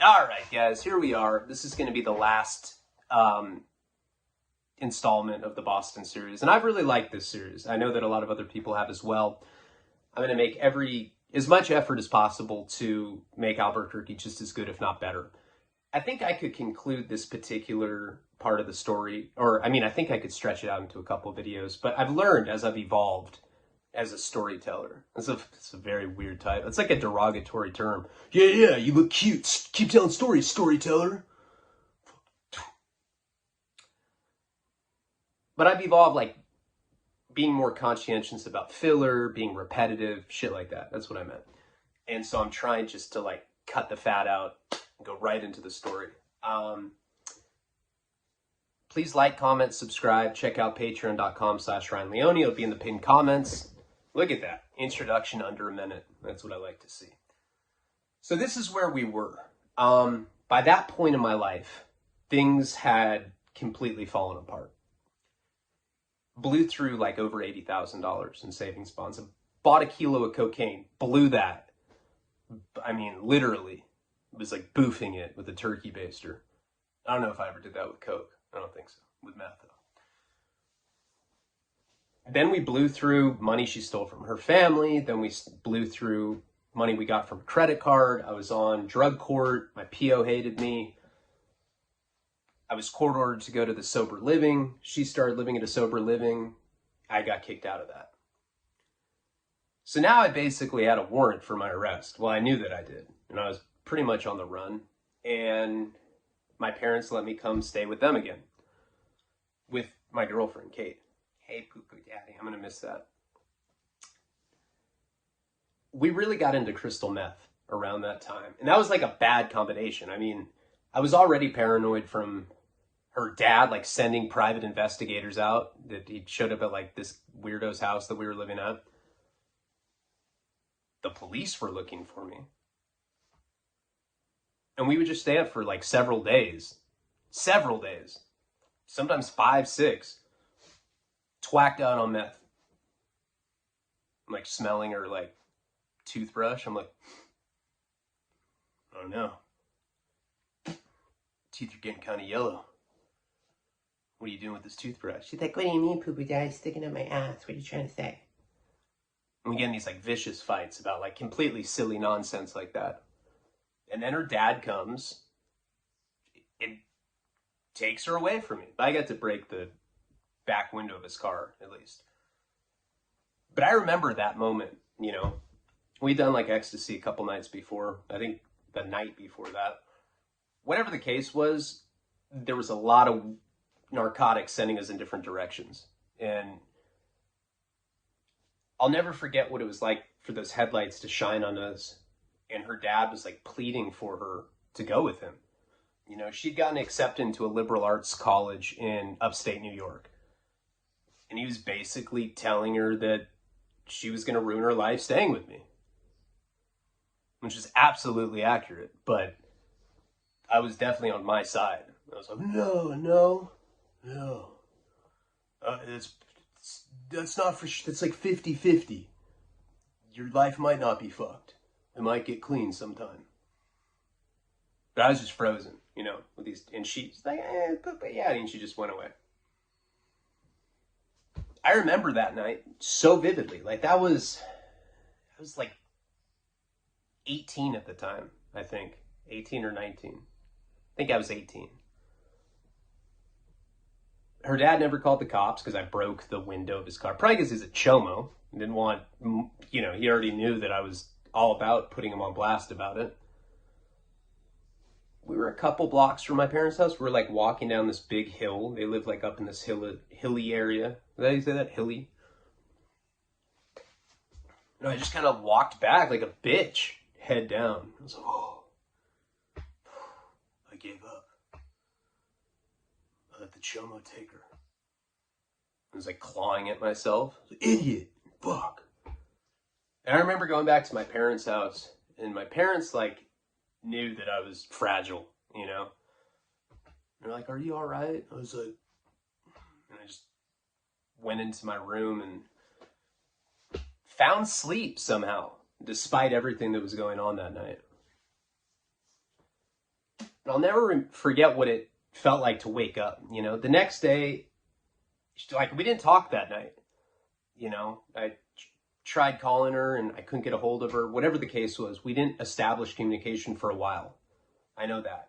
All right, guys, here we are. This is going to be the last installment of the Boston series, and I've really liked this series. I know that a lot of other people have as well. I'm going to make as much effort as possible to make Albuquerque just as good, if not better. I think I could conclude this particular part of the story, I think I could stretch it out into a couple of videos, but I've learned as I've evolved as a storyteller. It's a very weird title. It's like a derogatory term. Yeah, you look cute. Keep telling stories, storyteller. But I've evolved, like, being more conscientious about filler, being repetitive, shit like that. That's what I meant. And so I'm trying just to, like, cut the fat out and go right into the story. Please like, comment, subscribe. Check out patreon.com/Ryan Leone. It'll be in the pinned comments. Look at that. Introduction under a minute. That's what I like to see. So this is where we were. By that point in my life, things had completely fallen apart. Blew through like over $80,000 in savings bonds. Bought a kilo of cocaine. Blew that. I mean, literally. It was like boofing it with a turkey baster. I don't know if I ever did that with coke. I don't think so. With meth, though. Then we blew through money she stole from her family. Then we blew through money we got from a credit card. I was on drug court. My PO hated me. I was court ordered to go to the sober living. She started living at a sober living. I got kicked out of that. So now I basically had a warrant for my arrest. Well, I knew that I did. And I was pretty much on the run. And my parents let me come stay with them again. With my girlfriend, Kate. Hey, poo-poo daddy, I'm going to miss that. We really got into crystal meth around that time. And that was like a bad combination. I mean, I was already paranoid from her dad, like sending private investigators out, that he showed up at like this weirdo's house that we were living at. The police were looking for me. And we would just stay up for like several days. Sometimes 5, 6. Twacked out on meth. I'm like smelling her like toothbrush. I'm like, oh no. Teeth are getting kind of yellow. What are you doing with this toothbrush? She's like, what do you mean, poo-poo daddy, sticking in my ass? What are you trying to say? And we get in these like vicious fights about like completely silly nonsense like that. And then her dad comes and takes her away from me. I got to break the back window of his car, at least. But I remember that moment, you know. We'd done like ecstasy a couple nights before. I think the night before that. Whatever the case was, there was a lot of narcotics sending us in different directions. And I'll never forget what it was like for those headlights to shine on us. And her dad was like pleading for her to go with him. You know, she'd gotten accepted into a liberal arts college in upstate New York. And he was basically telling her that she was going to ruin her life staying with me. Which is absolutely accurate, but I was definitely on my side. I was like, no. That's not for sure. It's like 50-50. Your life might not be fucked. It might get clean sometime. But I was just frozen, you know, with these, and she's like, yeah, and she just went away. I remember that night so vividly. Like I was like 18 at the time, I think. 18 or 19. I think I was 18. Her dad never called the cops because I broke the window of his car. Probably because he's a chomo. Didn't want, you know, he already knew that I was all about putting him on blast about it. We were a couple blocks from my parents' house. We were like walking down this big hill. They live like up in this hilly area. Is that how you say that? Hilly? And I just kind of walked back like a bitch, head down. I was like, oh, I gave up. I let the chomo take her. I was like clawing at myself. I was like, idiot, fuck. And I remember going back to my parents' house, and my parents like knew that I was fragile, you know. They're like, are you all right? I was like, and I just went into my room and found sleep somehow, despite everything that was going on that night. And I'll never forget what it felt like to wake up. You know, the next day, like, we didn't talk that night. You know, I tried calling her and I couldn't get a hold of her. Whatever the case was, we didn't establish communication for a while. I know that.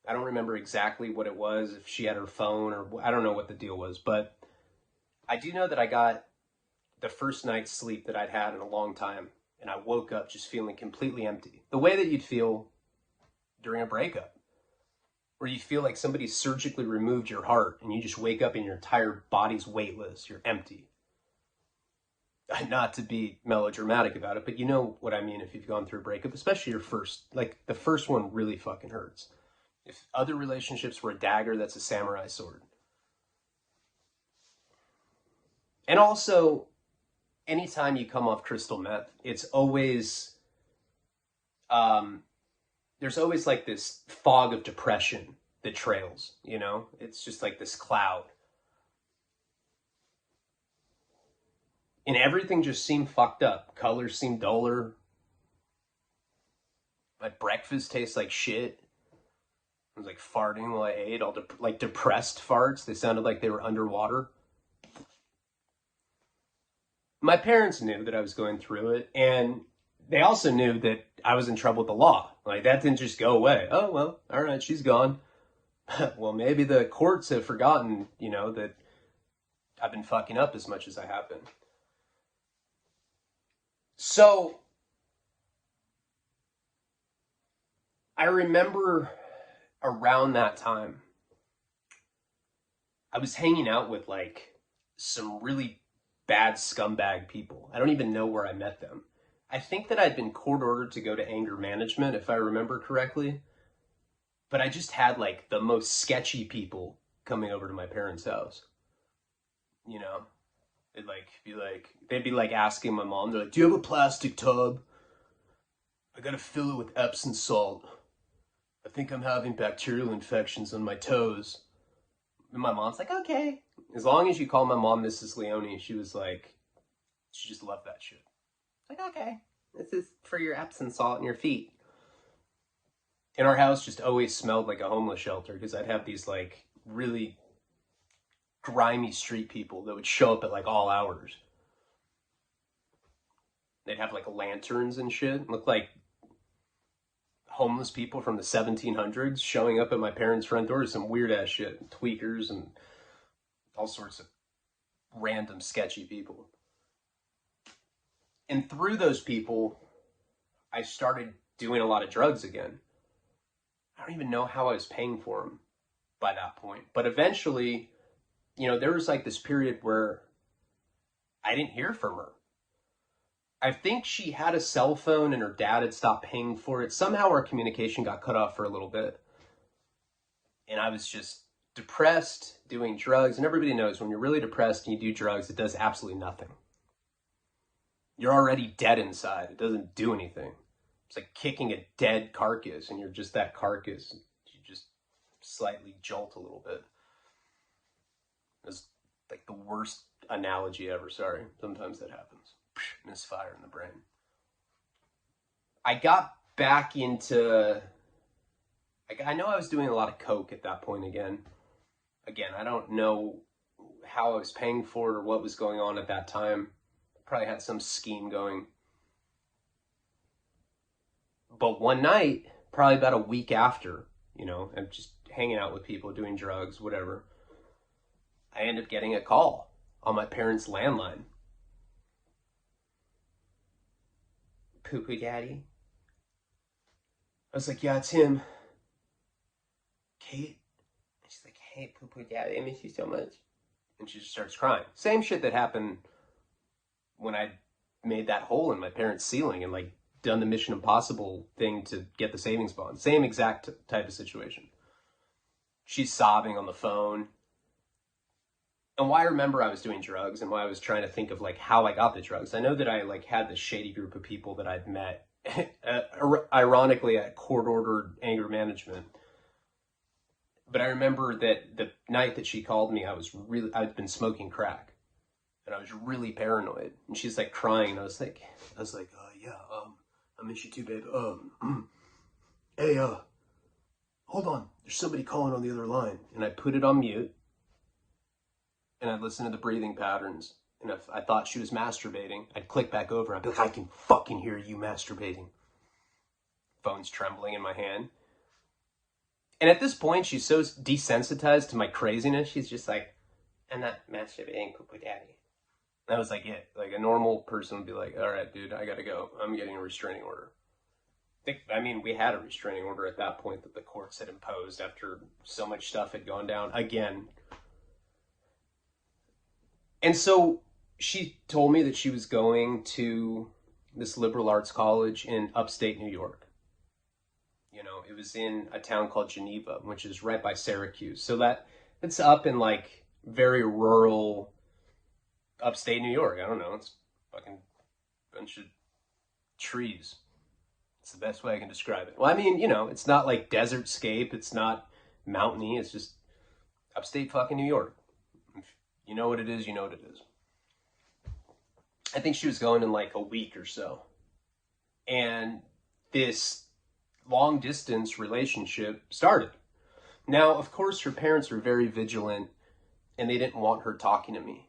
I don't remember exactly what it was, if she had her phone or I don't know what the deal was. But I do know that I got the first night's sleep that I'd had in a long time. And I woke up just feeling completely empty. The way that you'd feel during a breakup, where you feel like somebody surgically removed your heart and you just wake up and your entire body's weightless. You're empty. Not to be melodramatic about it, but you know what I mean if you've gone through a breakup, especially your first. Like, the first one really fucking hurts. If other relationships were a dagger, that's a samurai sword. And also, anytime you come off crystal meth, it's always, there's always like this fog of depression that trails, you know? It's just like this cloud. And everything just seemed fucked up. Colors seemed duller. My breakfast tastes like shit. I was like farting while I ate, all like depressed farts. They sounded like they were underwater. My parents knew that I was going through it, and they also knew that I was in trouble with the law. Like, that didn't just go away. Oh, well, all right, she's gone. Well, maybe the courts have forgotten, you know, that I've been fucking up as much as I have been. So, I remember around that time, I was hanging out with, like, some really bad scumbag people. I don't even know where I met them. I think that I'd been court ordered to go to anger management, if I remember correctly. But I just had, like, the most sketchy people coming over to my parents' house. You know? They'd be like asking my mom, they're like, do you have a plastic tub? I gotta fill it with Epsom salt. I think I'm having bacterial infections on my toes. And my mom's like, okay. As long as you call my mom Mrs. Leone, she was like, she just loved that shit. Like, okay, this is for your Epsom salt in your feet. And our house just always smelled like a homeless shelter because I'd have these like really grimy street people that would show up at like all hours. They'd have like lanterns and shit. Looked like homeless people from the 1700s showing up at my parents' front door. Some weird ass shit. Tweakers and all sorts of random sketchy people. And through those people, I started doing a lot of drugs again. I don't even know how I was paying for them by that point. But eventually, you know, there was like this period where I didn't hear from her. I think she had a cell phone and her dad had stopped paying for it. Somehow our communication got cut off for a little bit. And I was just depressed, doing drugs. And everybody knows when you're really depressed and you do drugs, it does absolutely nothing. You're already dead inside. It doesn't do anything. It's like kicking a dead carcass and you're just that carcass. You just slightly jolt a little bit. It's like the worst analogy ever. Sorry. Sometimes that happens. Misfire in the brain. I got back into... I know I was doing a lot of coke at that point again. Again, I don't know how I was paying for it or what was going on at that time. Probably had some scheme going. But one night, probably about a week after, you know, I'm just hanging out with people, doing drugs, whatever, I ended up getting a call on my parents' landline. Poo-poo daddy? I was like, yeah, it's him. Kate? And she's like, hey, poo-poo daddy, I miss you so much. And she just starts crying. Same shit that happened when I made that hole in my parents' ceiling and like done the Mission Impossible thing to get the savings bond. Same exact type of situation. She's sobbing on the phone. And why I remember I was doing drugs and why I was trying to think of like how I got the drugs. I know that I like had this shady group of people that I'd met, ironically at court-ordered anger management. But I remember that the night that she called me, I'd been smoking crack. And I was really paranoid. And she's like crying. And I was like, yeah, I miss you too, babe. Hey, hold on, there's somebody calling on the other line. And I put it on mute, and I'd listen to the breathing patterns. And if I thought she was masturbating, I'd click back over. I'd be like, I can fucking hear you masturbating. Phone's trembling in my hand. And at this point, she's so desensitized to my craziness, she's just like, I'm not masturbating, poo-poo daddy. That was like it. Like a normal person would be like, all right, dude, I gotta go. I'm getting a restraining order. I mean, we had a restraining order at that point that the courts had imposed after so much stuff had gone down again. And so she told me that she was going to this liberal arts college in upstate New York. You know, it was in a town called Geneva, which is right by Syracuse. So it's up in like very rural upstate New York. I don't know. It's fucking bunch of trees. It's the best way I can describe it. Well, I mean, you know, it's not like desert scape. It's not mountainy. It's just upstate fucking New York. If you know what it is, you know what it is. I think she was going in like a week or so. And this long distance relationship started. Now, of course, her parents were very vigilant and they didn't want her talking to me.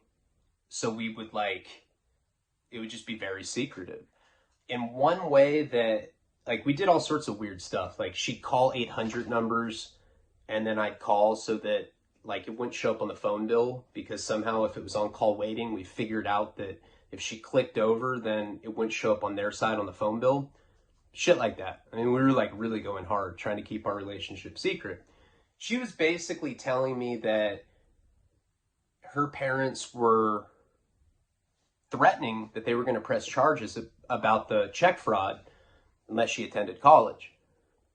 So we would it would just be very secretive. In one way that, like, we did all sorts of weird stuff. Like, she'd call 800 numbers and then I'd call so that, like, it wouldn't show up on the phone bill because somehow if it was on call waiting, we figured out that if she clicked over, then it wouldn't show up on their side on the phone bill. Shit like that. I mean, we were, like, really going hard trying to keep our relationship secret. She was basically telling me that her parents were threatening that they were going to press charges about the check fraud unless she attended college.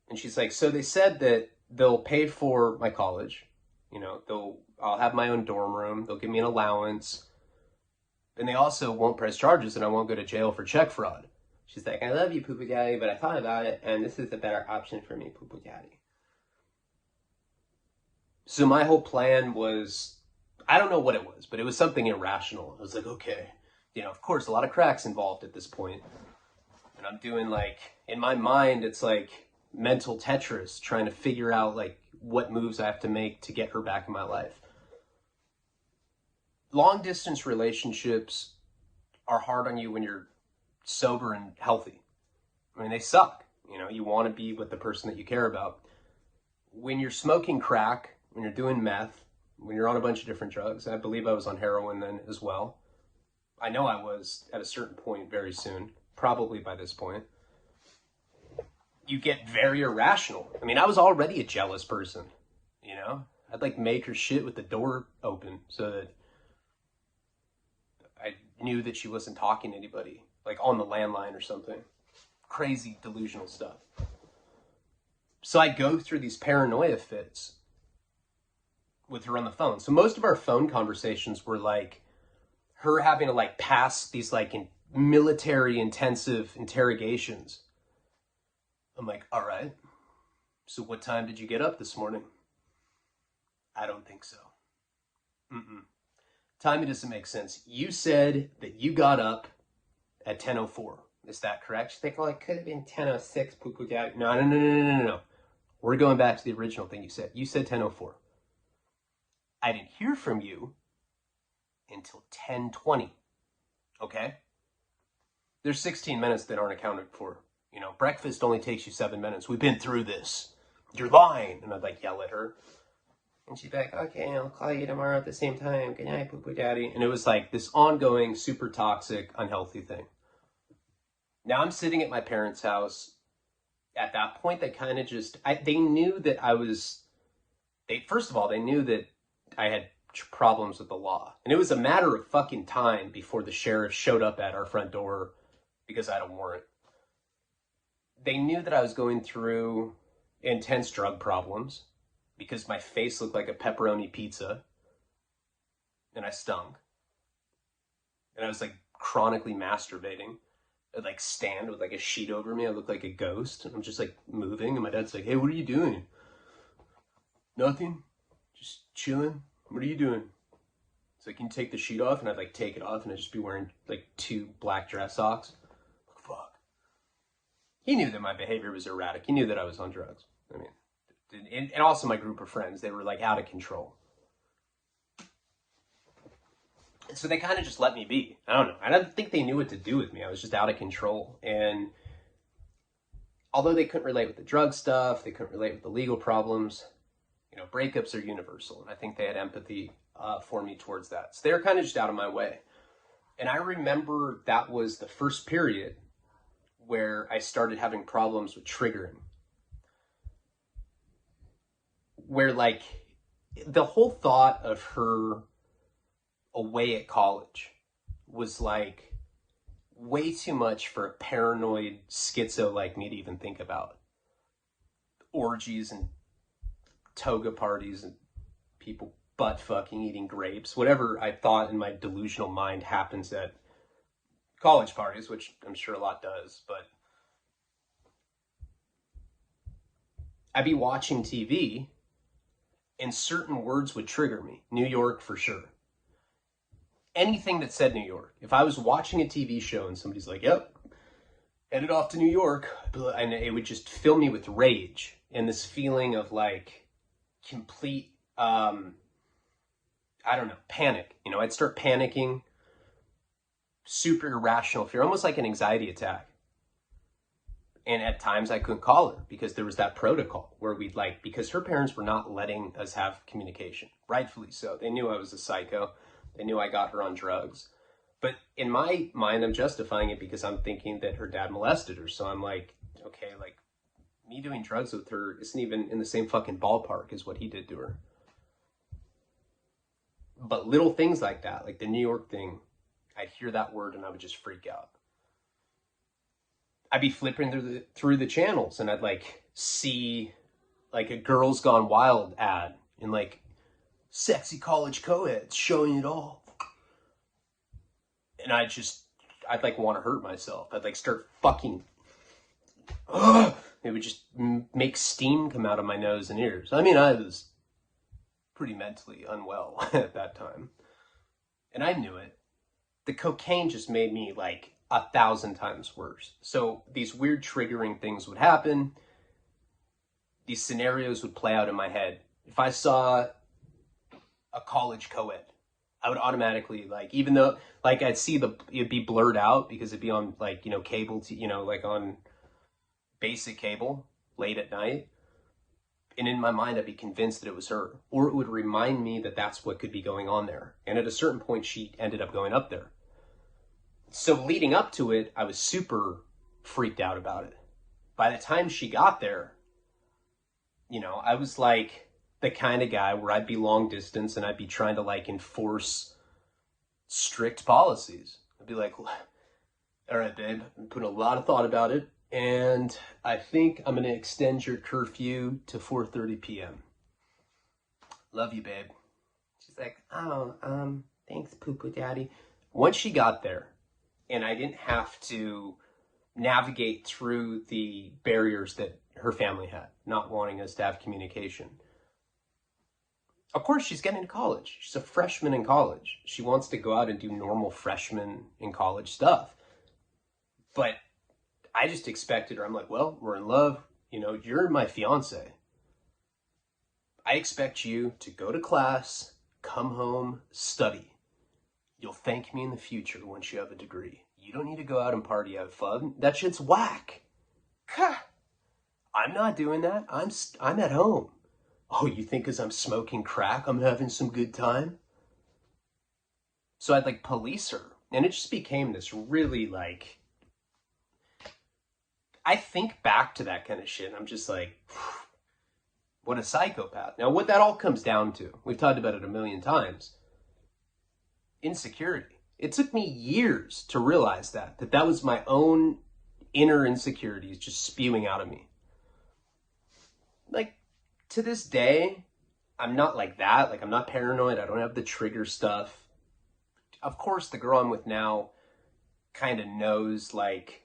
And she's like, so they said that they'll pay for my college. You know, I'll have my own dorm room. They'll give me an allowance. And they also won't press charges and I won't go to jail for check fraud. She's like, I love you, poo-poo daddy, but I thought about it and this is a better option for me, poo-poo daddy. So my whole plan was, I don't know what it was, but it was something irrational. I was like, okay, you know, of course, a lot of cracks involved at this point. And I'm doing like, in my mind, it's like mental Tetris, trying to figure out like what moves I have to make to get her back in my life. Long distance relationships are hard on you when you're sober and healthy. I mean, they suck. You know, you want to be with the person that you care about. When you're smoking crack, when you're doing meth, when you're on a bunch of different drugs, I believe I was on heroin then as well. I know I was at a certain point very soon, probably by this point. You get very irrational. I mean, I was already a jealous person, you know? I'd like make her shit with the door open so that I knew that she wasn't talking to anybody, like on the landline or something. Crazy delusional stuff. So I go through these paranoia fits with her on the phone. So most of our phone conversations were like her having to like pass these like military intensive interrogations. I'm like, all right, so what time did you get up this morning? I don't think so. Timing doesn't make sense. You said that you got up at 10:04. Is that correct? She's like, well, it could have been 10:06, poo-poo daddy. No. We're going back to the original thing you said. You said 10:04. I didn't hear from you until 10:20. Okay? There's 16 minutes that aren't accounted for. You know, breakfast only takes you 7 minutes. We've been through this. You're lying. And I'd like yell at her. And she'd be like, okay, I'll call you tomorrow at the same time. Good night, poo-poo daddy. And it was like this ongoing, super toxic, unhealthy thing. Now I'm sitting at my parents' house. At that point, they kind of just, they knew that first of all, they knew that I had problems with the law. And it was a matter of fucking time before the sheriff showed up at our front door because I had a warrant. They knew that I was going through intense drug problems because my face looked like a pepperoni pizza and I stunk. And I was like chronically masturbating. I'd like stand with like a sheet over me. I looked like a ghost and I'm just like moving. And my dad's like, hey, what are you doing? Nothing. Just chilling. What are you doing? So can you take the sheet off? And I'd like take it off and I'd just be wearing like 2 black dress socks. Fuck. He knew that my behavior was erratic. He knew that I was on drugs. I mean, and also my group of friends, they were like out of control. So they kind of just let me be. I don't know. I don't think they knew what to do with me. I was just out of control. And although they couldn't relate with the drug stuff, they couldn't relate with the legal problems, you know, breakups are universal. And I think they had empathy for me towards that. So they were kind of just out of my way. And I remember that was the first period where I started having problems with triggering. Where like the whole thought of her away at college was like way too much for a paranoid schizo like me to even think about. Orgies and toga parties and people butt fucking, eating grapes, whatever I thought in my delusional mind happens at college parties, which I'm sure a lot does. But I'd be watching TV and certain words would trigger me. New York for sure. Anything that said New York. If I was watching a TV show and somebody's like, yep, headed off to New York, and it would just fill me with rage and this feeling of like complete, I don't know, panic. You know, I'd start panicking, super irrational fear, almost like an anxiety attack. And at times I couldn't call her because there was that protocol where we'd like, because her parents were not letting us have communication, rightfully so. They knew I was a psycho. They knew I got her on drugs. But in my mind, I'm justifying it because I'm thinking that her dad molested her. So I'm like, okay, like me doing drugs with her isn't even in the same fucking ballpark as what he did to her. But little things like that, like the New York thing, I'd hear that word and I would just freak out. I'd be flipping through the channels and I'd like see like a Girls Gone Wild ad and like sexy college co-eds showing it all. And I'd like want to hurt myself. I'd like start fucking, it would just make steam come out of my nose and ears. I mean, I was pretty mentally unwell at that time. And I knew it. The cocaine just made me like 1,000 times worse. So these weird triggering things would happen. These scenarios would play out in my head. If I saw a college co-ed, I would automatically like, even though like I'd see it'd be blurred out because it'd be on like, you know, cable, you know, like on basic cable late at night. And in my mind, I'd be convinced that it was her, or it would remind me that that's what could be going on there. And at a certain point, she ended up going up there. So leading up to it, I was super freaked out about it. By the time she got there, you know, I was like the kind of guy where I'd be long distance and I'd be trying to like enforce strict policies. I'd be like, all right, babe, I'm putting a lot of thought about it. And I think I'm going to extend your curfew to 4:30 p.m. Love you, babe. She's like, oh, thanks, poo-poo daddy. Once she got there, and I didn't have to navigate through the barriers that her family had, not wanting us to have communication. Of course, she's getting to college. She's a freshman in college. She wants to go out and do normal freshman in college stuff. But I just expected her. I'm like, well, we're in love. You know, you're my fiance. I expect you to go to class, come home, study. You'll thank me in the future once you have a degree. You don't need to go out and party, have fun. That shit's whack. I'm not doing that. I'm at home. Oh, you think because I'm smoking crack, I'm having some good time? So I'd like police her. And it just became this really like, I think back to that kind of shit. I'm just like, what a psychopath. Now, what that all comes down to, we've talked about it a million times, insecurity. It took me years to realize that was my own inner insecurities just spewing out of me. Like, to this day, I'm not like that. Like, I'm not paranoid. I don't have the trigger stuff. Of course, the girl I'm with now kind of knows, like,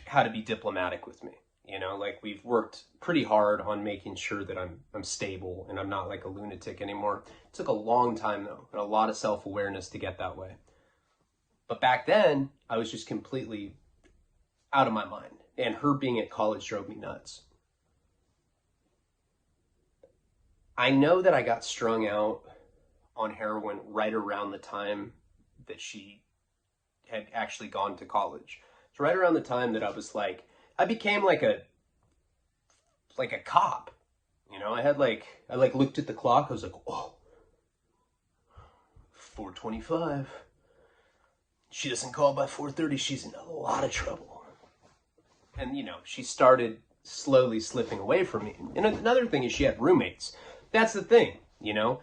how to be diplomatic with me. You know, like, we've worked pretty hard on making sure that I'm stable and I'm not like a lunatic anymore. It took a long time though, and a lot of self-awareness to get that way. But back then, I was just completely out of my mind. And her being at college drove me nuts. I know that I got strung out on heroin right around the time that she had actually gone to college. It's right around the time that I was like, I became like a cop. You know, I looked at the clock. I was like, oh, 4:25. She doesn't call by 4:30. She's in a lot of trouble. And, you know, she started slowly slipping away from me. And another thing is she had roommates. That's the thing, you know?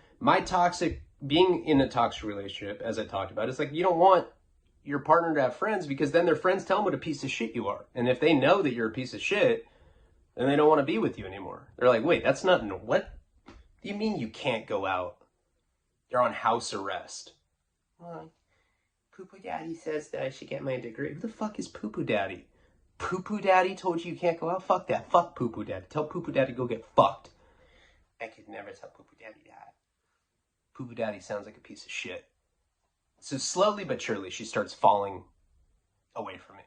Being in a toxic relationship, as I talked about, it's like you don't want your partner to have friends because then their friends tell them what a piece of shit you are. And if they know that you're a piece of shit, then they don't want to be with you anymore. They're like, wait, that's not, what do you mean you can't go out? You're on house arrest. Well, Poo-Poo Daddy says that I should get my degree. Who the fuck is Poo-Poo Daddy? Poo-Poo Daddy told you can't go out? Fuck that. Fuck Poo-Poo Daddy. Tell Poo-Poo Daddy to go get fucked. I could never tell Poo-Poo Daddy that. Poo-Poo Daddy sounds like a piece of shit. So slowly but surely, she starts falling away from me.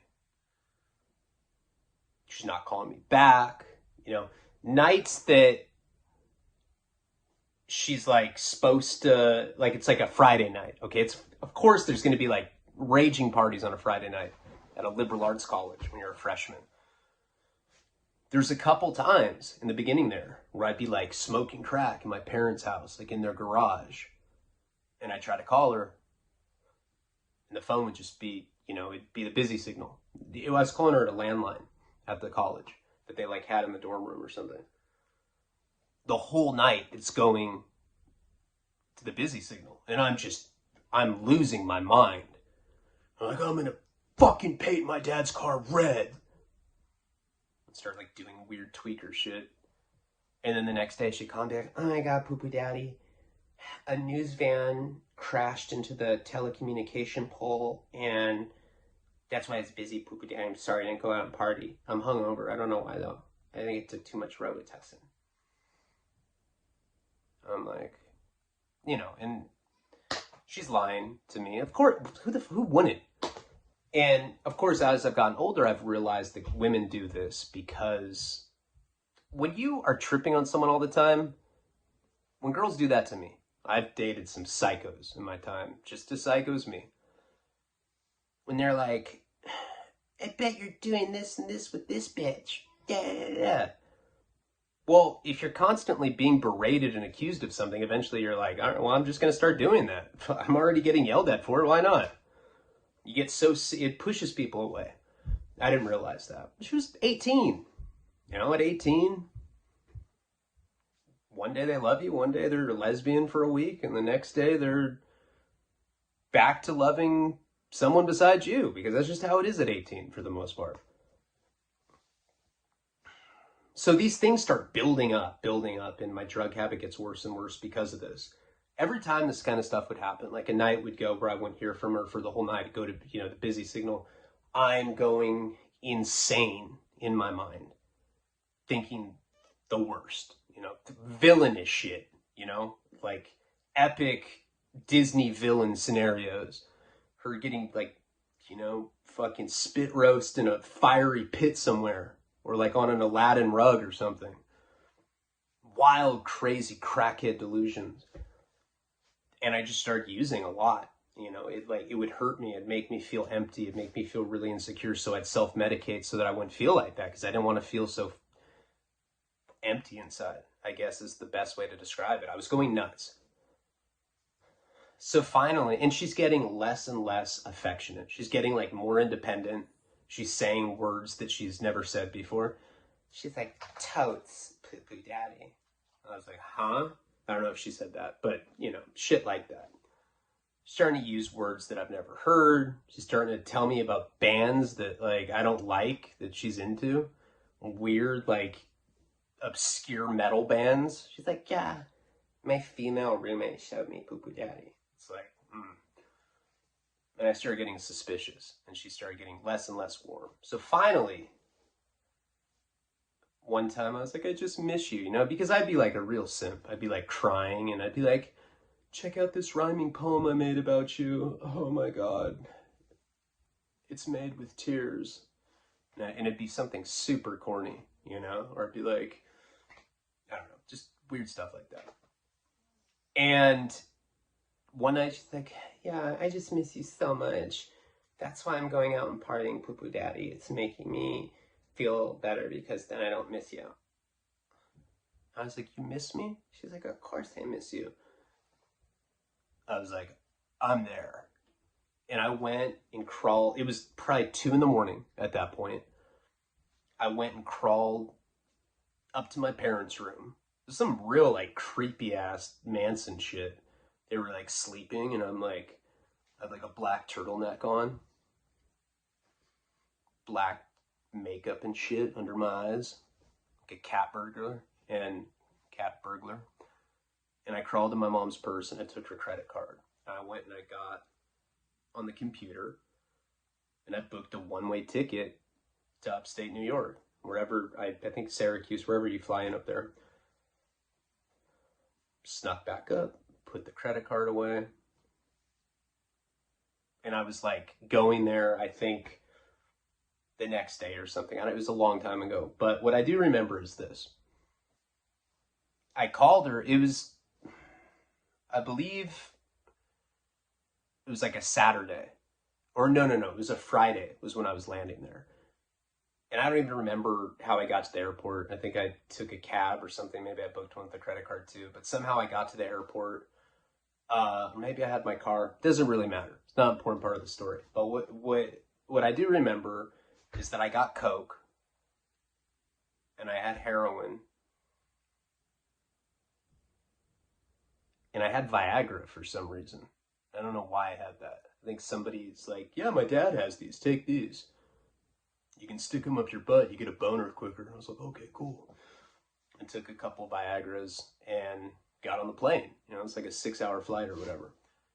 She's not calling me back. You know, nights that she's like supposed to, like, it's like a Friday night. Okay, it's, of course there's going to be like raging parties on a Friday night at a liberal arts college when you're a freshman. There's a couple times in the beginning there where I'd be like smoking crack in my parents' house, like in their garage. And I'd try to call her. And the phone would just be, you know, it'd be the busy signal. I was calling her at a landline at the college that they like had in the dorm room or something. The whole night it's going to the busy signal. And I'm losing my mind. I'm like, I'm gonna fucking paint my dad's car red. And start like doing weird tweaker shit. And then the next day she contacted, oh my God, Poo-Poo Daddy. A news van crashed into the telecommunication pole and that's why it's busy, Poo-Poo Daddy. I'm sorry I didn't go out and party. I'm hungover. I don't know why though. I think it took too much Robitussin. I'm like, you know, and she's lying to me. Of course, who wouldn't? And of course, as I've gotten older, I've realized that women do this because when you are tripping on someone all the time, when girls do that to me, I've dated some psychos in my time, just as psychos me. When they're like, I bet you're doing this and this with this bitch. Yeah. Well, if you're constantly being berated and accused of something, eventually you're like, all right, well, I'm just going to start doing that. I'm already getting yelled at for it. Why not? You get it pushes people away. I didn't realize that. She was 18. You know, at 18, one day they love you, one day they're a lesbian for a week, and the next day they're back to loving someone besides you, because that's just how it is at 18 for the most part. So these things start building up, and my drug habit gets worse and worse because of this. Every time this kind of stuff would happen, like a night would go where I wouldn't hear from her for the whole night, go to, you know, the busy signal, I'm going insane in my mind, thinking the worst, you know, villainous shit, you know, like epic Disney villain scenarios. Her getting like, you know, fucking spit roast in a fiery pit somewhere, or like on an Aladdin rug or something. Wild, crazy crackhead delusions. And I just started using a lot. You know, it would hurt me. It'd make me feel empty. It'd make me feel really insecure. So I'd self-medicate so that I wouldn't feel like that, because I didn't want to feel so empty inside, I guess is the best way to describe it. I was going nuts. So finally, and she's getting less and less affectionate. She's getting like more independent. She's saying words that she's never said before. She's like, totes, Poo-Poo Daddy. I was like, huh? I don't know if she said that, but, you know, shit like that. She's starting to use words that I've never heard. She's starting to tell me about bands that, like, I don't like, that she's into. Weird, like, obscure metal bands. She's like, yeah, my female roommate showed me Poo-Poo Daddy. It's like, And I started getting suspicious, and she started getting less and less warm. So finally, one time I was like, I just miss you, you know, because I'd be like a real simp. I'd be like crying, and I'd be like, check out this rhyming poem I made about you. Oh my God. It's made with tears. And it'd be something super corny, you know, or it'd be like, I don't know, just weird stuff like that. And one night she's like, yeah, I just miss you so much. That's why I'm going out and partying, poo-poo daddy. It's making me feel better because then I don't miss you. I was like, you miss me? She's like, of course I miss you. I was like, I'm there. And I went and crawled. It was probably 2 a.m. at that point. I went and crawled up to my parents' room. There's some real like creepy ass Manson shit. They were like sleeping and I'm like, I had like a black turtleneck on. Black makeup and shit under my eyes. Like a cat burglar. And I crawled to my mom's purse and I took her credit card. I went and I got on the computer and I booked a one-way ticket to upstate New York, wherever, I think Syracuse, wherever you fly in up there. Snuck back up, put the credit card away. And I was like going there, I think the next day or something. It was a long time ago. But what I do remember is this. I called her. It was, I believe, it was like a Saturday. Or no. It was a Friday was when I was landing there. And I don't even remember how I got to the airport. I think I took a cab or something. Maybe I booked one with the credit card too. But somehow I got to the airport. Maybe I had my car. Doesn't really matter. It's not an important part of the story. But what I do remember is that I got coke. And I had heroin. And I had Viagra for some reason. I don't know why I had that. I think somebody's like, yeah, my dad has these. Take these. You can stick them up your butt. You get a boner quicker. I was like, okay, cool. And took a couple Viagras and got on the plane. You know, it's like a 6-hour flight or whatever.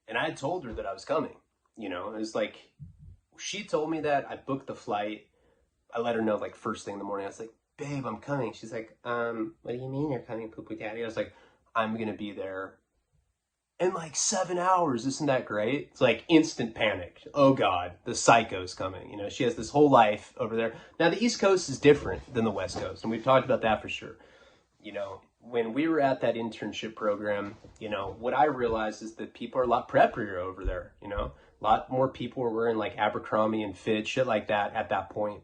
And I had told her that I was coming. You know, it was like, she told me that. I booked the flight. I let her know like first thing in the morning. I was like, babe, I'm coming. She's like, what do you mean you're coming, poo-poo daddy? I was like, I'm going to be there in like 7 hours. Isn't that great? It's like instant panic. Oh God, the psycho's coming. You know, she has this whole life over there. Now the East Coast is different than the West Coast. And we've talked about that for sure. You know, when we were at that internship program, you know, what I realized is that people are a lot preppier over there. You know, a lot more people were wearing like Abercrombie and Fitch, shit like that at that point.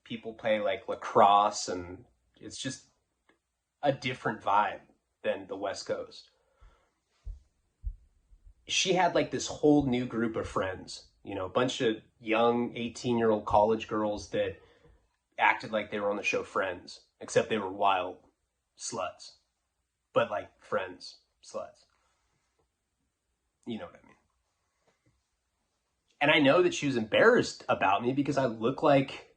People play like lacrosse and it's just a different vibe than the West Coast. She had like this whole new group of friends, you know, a bunch of young 18-year-old college girls that acted like they were on the show Friends, except they were wild sluts, but like Friends sluts. You know what I mean? And I know that she was embarrassed about me because I look like,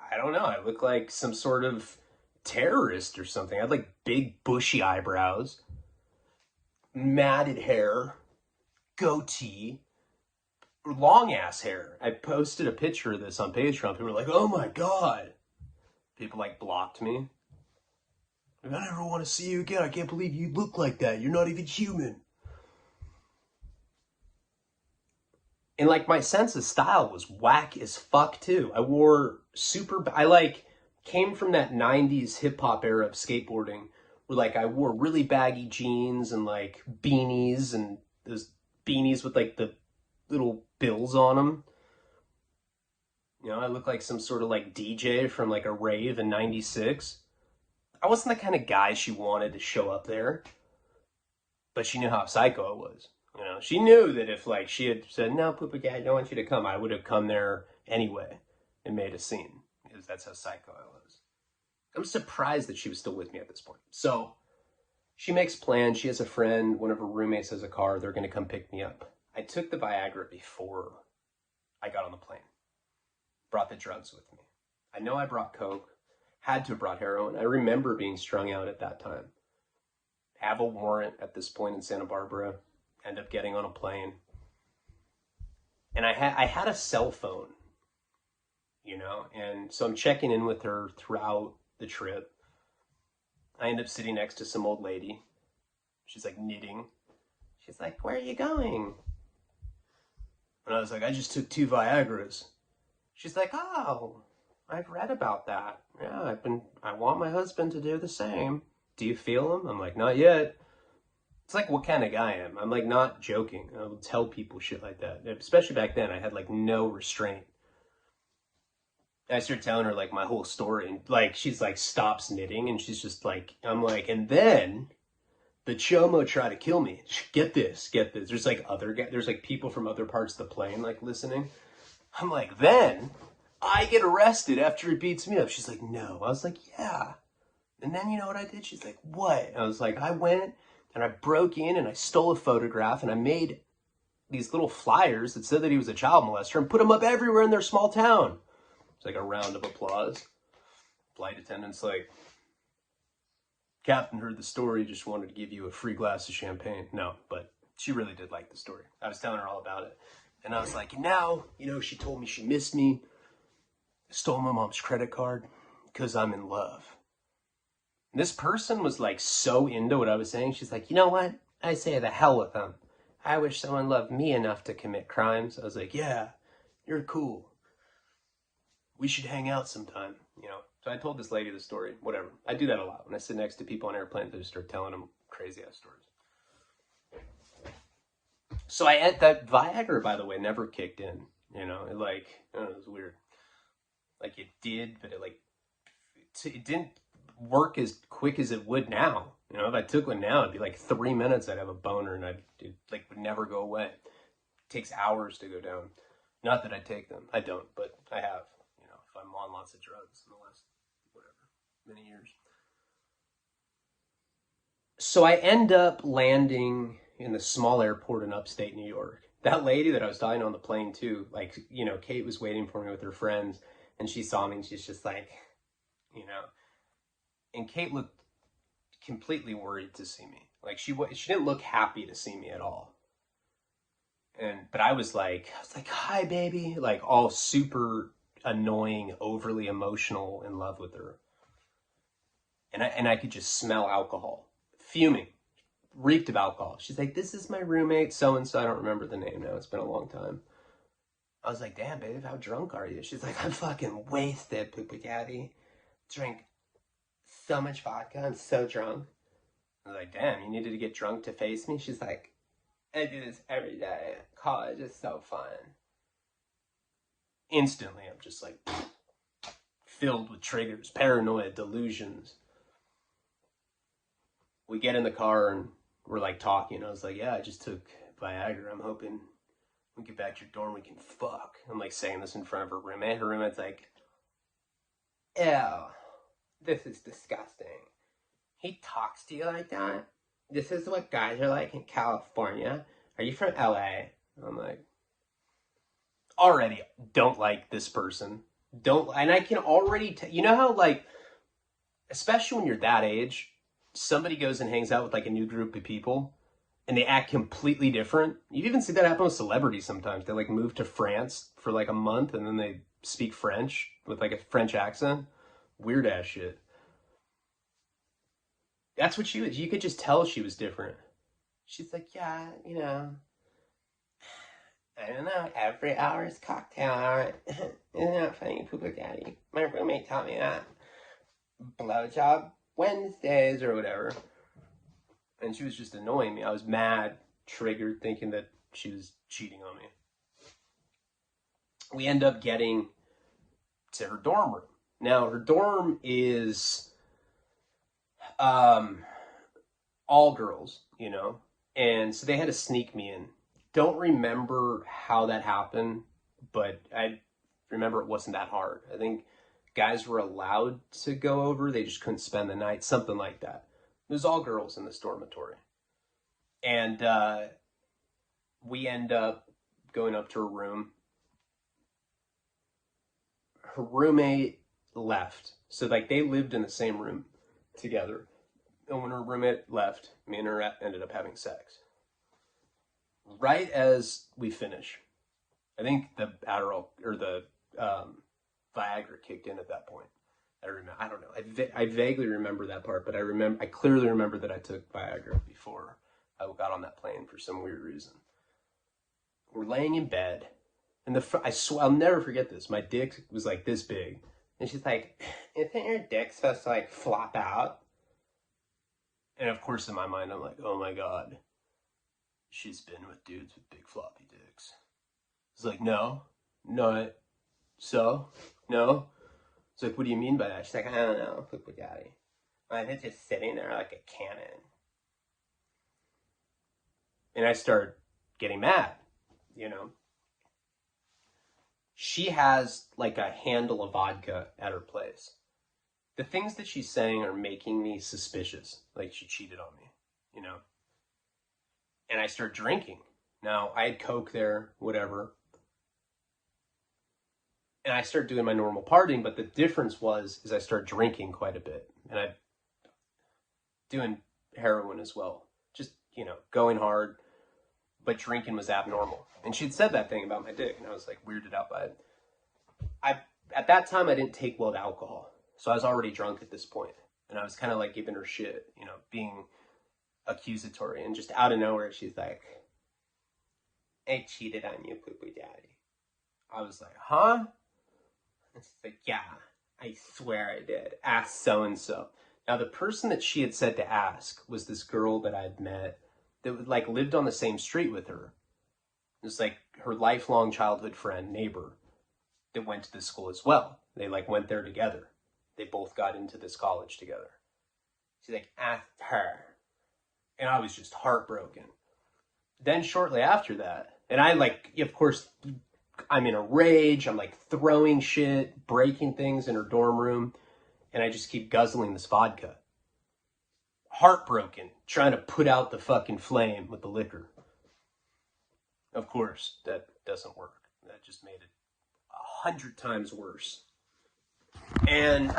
I don't know, I look like some sort of terrorist or something. I had like big bushy eyebrows, matted hair, goatee, long ass hair. I posted a picture of this on Patreon. People were like, oh my God. People like blocked me. Like, I never want to see you again. I can't believe you look like that. You're not even human. And like my sense of style was whack as fuck too. I wore I like came from that 90s hip hop era of skateboarding where like I wore really baggy jeans and like beanies and those beanies with like the little bills on them. You know, I look like some sort of like DJ from like a rave in 96. I wasn't the kind of guy she wanted to show up there, but she knew how psycho I was. You know, she knew that if like she had said, no, Poopa Dad, I don't want you to come, I would have come there anyway and made a scene because that's how psycho I was. I'm surprised that she was still with me at this point. So she makes plans. She has a friend. One of her roommates has a car. They're going to come pick me up. I took the Viagra before I got on the plane. Brought the drugs with me. I know I brought coke. Had to have brought heroin. I remember being strung out at that time. Have a warrant at this point in Santa Barbara. End up getting on a plane. And I had a cell phone, you know, and so I'm checking in with her throughout the trip. I end up sitting next to some old lady. She's like knitting. She's like, where are you going? And I was like, I just took 2 Viagras. She's like, oh, I've read about that. Yeah, I want my husband to do the same. do you feel them? I'm like, not yet. It's like what kind of guy I am. I'm like not joking. I would tell people shit like that. Especially back then, I had like no restraint. I started telling her like my whole story, and like she's like stops knitting, and she's just like, I'm like, and then the chomo tried to kill me. Get this, get this. There's like other guys, there's like people from other parts of the plane like listening. I'm like, then I get arrested after he beats me up. She's like, no. I was like, yeah. And then you know what I did? She's like, what? I was like, I went and I broke in and I stole a photograph and I made these little flyers that said that he was a child molester and put them up everywhere in their small town. It's like a round of applause. Flight attendant's like, Captain heard the story, just wanted to give you a free glass of champagne. No, but she really did like the story. I was telling her all about it. And I was like, and now, you know, she told me she missed me. Stole my mom's credit card because I'm in love. And this person was like so into what I was saying. She's like, you know what? I say the hell with them. I wish someone loved me enough to commit crimes. I was like, yeah, you're cool. We should hang out sometime, you know. So I told this lady the story, whatever. I do that a lot. When I sit next to people on airplanes, I just start telling them crazy ass stories. So that Viagra, by the way, never kicked in, you know. It like, I don't know, it was weird. Like it did, but it didn't work as quick as it would now. You know, if I took one now, it'd be like 3 minutes. I'd have a boner, and it like would never go away. It takes hours to go down. Not that I take them. I don't, but I have. You know, if I'm on lots of drugs in the last many years. So I end up landing in the small airport in upstate New York. That lady that I was talking on the plane to, like, you know, Kate was waiting for me with her friends, and she saw me, and she's just like, you know, and Kate looked completely worried to see me. Like she didn't look happy to see me at all. But I was like, hi baby, like all super annoying, overly emotional, in love with her. And I could just smell alcohol, fuming, reeked of alcohol. She's like, this is my roommate, so-and-so. I don't remember the name now. It's been a long time. I was like, damn, babe, how drunk are you? She's like, I'm fucking wasted, poopy daddy. Drink so much vodka. I'm so drunk. I was like, damn, you needed to get drunk to face me? She's like, I do this every day. College is so fun. Instantly, I'm just like, filled with triggers, paranoia, delusions. We get in the car and we're like talking. I was like, yeah, I just took Viagra. I'm hoping we get back to your dorm, we can fuck. I'm like saying this in front of her roommate. Her roommate's like, ew, this is disgusting. He talks to you like that? This is what guys are like in California? Are you from LA? I'm like, already don't like this person. And I can already you know how, like, especially when you're that age, somebody goes and hangs out with like a new group of people and they act completely different. You even see that happen with celebrities sometimes. They like move to France for like a month and then they speak French with like a French accent. Weird ass shit. That's what she was. You could just tell she was different. She's like, yeah, you know, I don't know, every hour is cocktail hour. Isn't that funny, Pooper Daddy? My roommate taught me that. Blowjob Wednesdays or whatever. And she was just annoying me. I was mad, triggered, thinking that she was cheating on me. We end up getting to her dorm room. Now, her dorm is all girls, you know, and so they had to sneak me in. Don't remember how that happened, but I remember it wasn't that hard. I think guys were allowed to go over, they just couldn't spend the night, something like that. It was all girls in this dormitory. And we end up going up to her room. Her roommate left. So like they lived in the same room together. And when her roommate left, me and her ended up having sex. Right as we finish, I think the Adderall or the Viagra kicked in at that point. I don't know. I vaguely remember that part, but I clearly remember that I took Viagra before I got on that plane for some weird reason. We're laying in bed, and I swear I'll never forget this. My dick was like this big, and she's like, "Isn't your dick supposed to like flop out?" And of course, in my mind, I'm like, oh my God, she's been with dudes with big floppy dicks. It's like, no, so, no. It's like, what do you mean by that? She's like, I don't know, poo-poo daddy. And it's just sitting there like a cannon. And I start getting mad, you know. She has like a handle of vodka at her place. The things that she's saying are making me suspicious, like she cheated on me, you know. And I start drinking. Now, I had Coke there, whatever. And I start doing my normal partying, but the difference is I start drinking quite a bit. And I'm doing heroin as well. Just, you know, going hard, but drinking was abnormal. And she'd said that thing about my dick, and I was like weirded out by it. At that time, I didn't take well to alcohol. So I was already drunk at this point. And I was kind of like giving her shit, you know, being accusatory. And just out of nowhere, she's like, I cheated on you, poo-poo daddy. I was like, huh? And she's like, yeah, I swear I did. Ask so-and-so. Now, the person that she had said to ask was this girl that I'd met that like lived on the same street with her. It was like her lifelong childhood friend, neighbor, that went to this school as well. They like went there together. They both got into this college together. She's like, ask her. And I was just heartbroken. Then shortly after that, and I like, of course, I'm in a rage. I'm like throwing shit, breaking things in her dorm room. And I just keep guzzling this vodka. Heartbroken, trying to put out the fucking flame with the liquor. Of course, that doesn't work. That just made it 100 times worse. And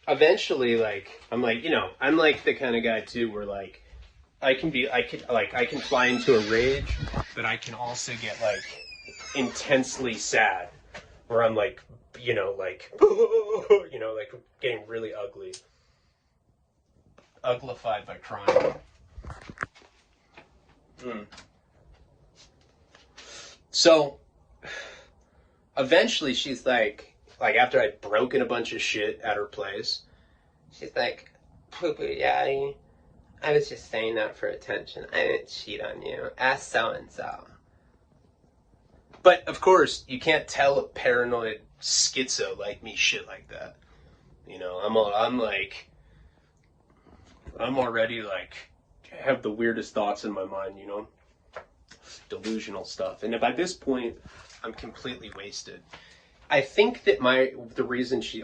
eventually, like, I'm like, you know, I'm like the kind of guy too where like, I can fly into a rage, but I can also get like intensely sad where I'm like, you know, like, you know, like getting really ugly. Uglified by crying. So, eventually she's like after I'd broken a bunch of shit at her place, she's like, poo-poo daddy, I was just saying that for attention. I didn't cheat on you. Ask so-and-so. But, of course, you can't tell a paranoid schizo like me shit like that. You know, I'm already, like, have the weirdest thoughts in my mind, you know? Delusional stuff. And by this point, I'm completely wasted. I think that the reason she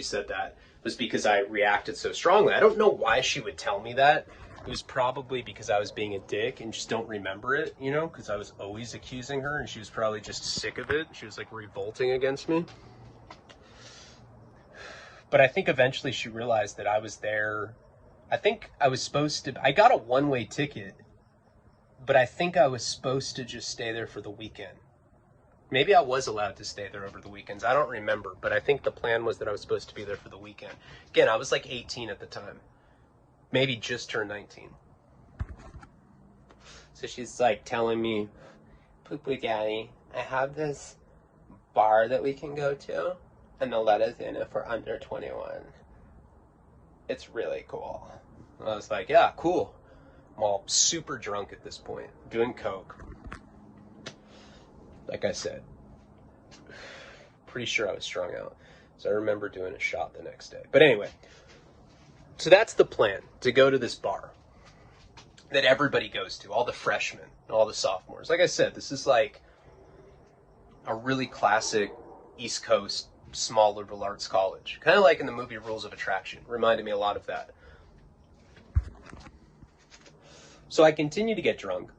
said that was because I reacted so strongly. I don't know why she would tell me that. It was probably because I was being a dick and just don't remember it, you know, because I was always accusing her and she was probably just sick of it. She was like revolting against me. But I think eventually she realized that I was there. I think I was supposed to, I got a one-way ticket, but I think I was supposed to just stay there for the weekend. Maybe I was allowed to stay there over the weekends. I don't remember, but I think the plan was that I was supposed to be there for the weekend. Again, I was like 18 at the time. Maybe just turned 19. So she's like telling me, poo-poo daddy, I have this bar that we can go to, and they'll let us in if we're under 21. It's really cool. And I was like, yeah, cool. I'm all super drunk at this point, doing coke. Like I said, pretty sure I was strung out. So I remember doing a shot the next day. But anyway, so that's the plan, to go to this bar that everybody goes to, all the freshmen, all the sophomores. Like I said, this is like a really classic East Coast small liberal arts college. Kind of like in the movie Rules of Attraction. Reminded me a lot of that. So I continue to get drunk,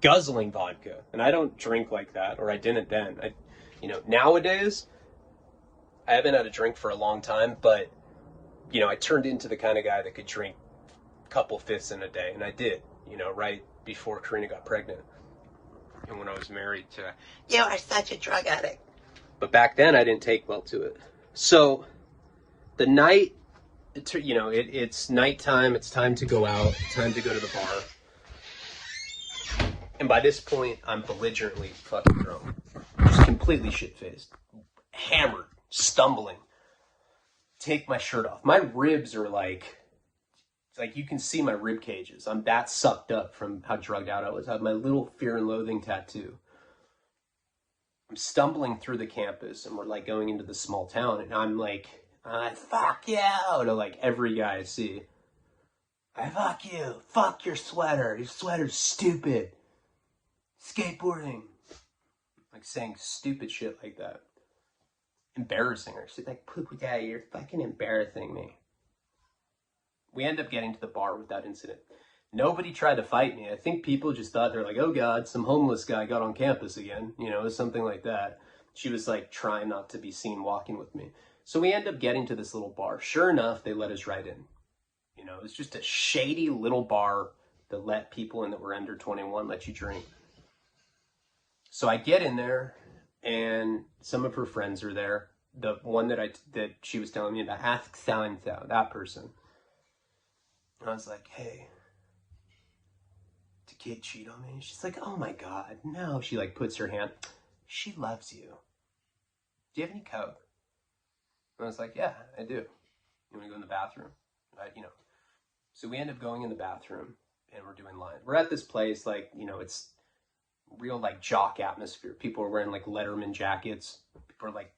guzzling vodka. And I don't drink like that, or I didn't then. Nowadays, I haven't had a drink for a long time, but, you know, I turned into the kind of guy that could drink a couple fifths in a day. And I did, you know, right before Karina got pregnant. And when I was married to, you are such a drug addict. But back then, I didn't take well to it. So the night, it's nighttime. It's time to go out. Time to go to the bar. And by this point, I'm belligerently fucking drunk. Just completely shit-faced. Hammered. Stumbling. take my shirt off. My ribs are like, it's like you can see my rib cages. I'm that sucked up from how drugged out I was. I have my little fear and loathing tattoo. I'm stumbling through the campus and we're like going into the small town and I'm like, fuck you, to like every guy I see. I fuck you, fuck your sweater's stupid. Skateboarding. Like saying stupid shit like that. Embarrassing her. She's like, poo-poo daddy, you're fucking embarrassing me. We end up getting to the bar with that incident. Nobody tried to fight me. I think people just thought, they're like, oh God, some homeless guy got on campus again. You know, something like that. She was like trying not to be seen walking with me. So we end up getting to this little bar. Sure enough, they let us right in. You know, it was just a shady little bar that let people in that were under 21 let you drink. So I get in there and some of her friends are there. The one that she was telling me about, ask so-and-so, that person. And I was like, hey, did Kate cheat on me? She's like, oh my God, no. She like puts her hand, she loves you. Do you have any Coke? And I was like, yeah, I do. You want to go in the bathroom? So we end up going in the bathroom and we're doing lines. We're at this place, like, you know, it's real like jock atmosphere. People are wearing like Letterman jackets. People are like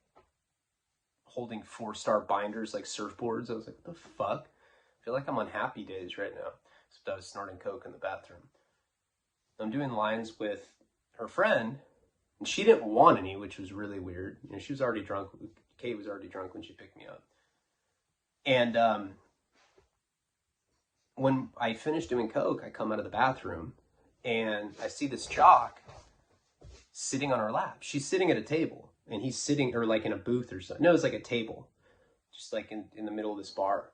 holding 4-star binders like surfboards. I was like, what the fuck? I feel like I'm on Happy Days right now. Except I was snorting Coke in the bathroom. I'm doing lines with her friend, and she didn't want any, which was really weird. You know, she was already drunk. Kate was already drunk when she picked me up. And when I finished doing Coke, I come out of the bathroom, and I see this jock sitting on her lap. She's sitting at a table, and he's sitting, or like in a booth or something. No, it's like a table, just like in the middle of this bar.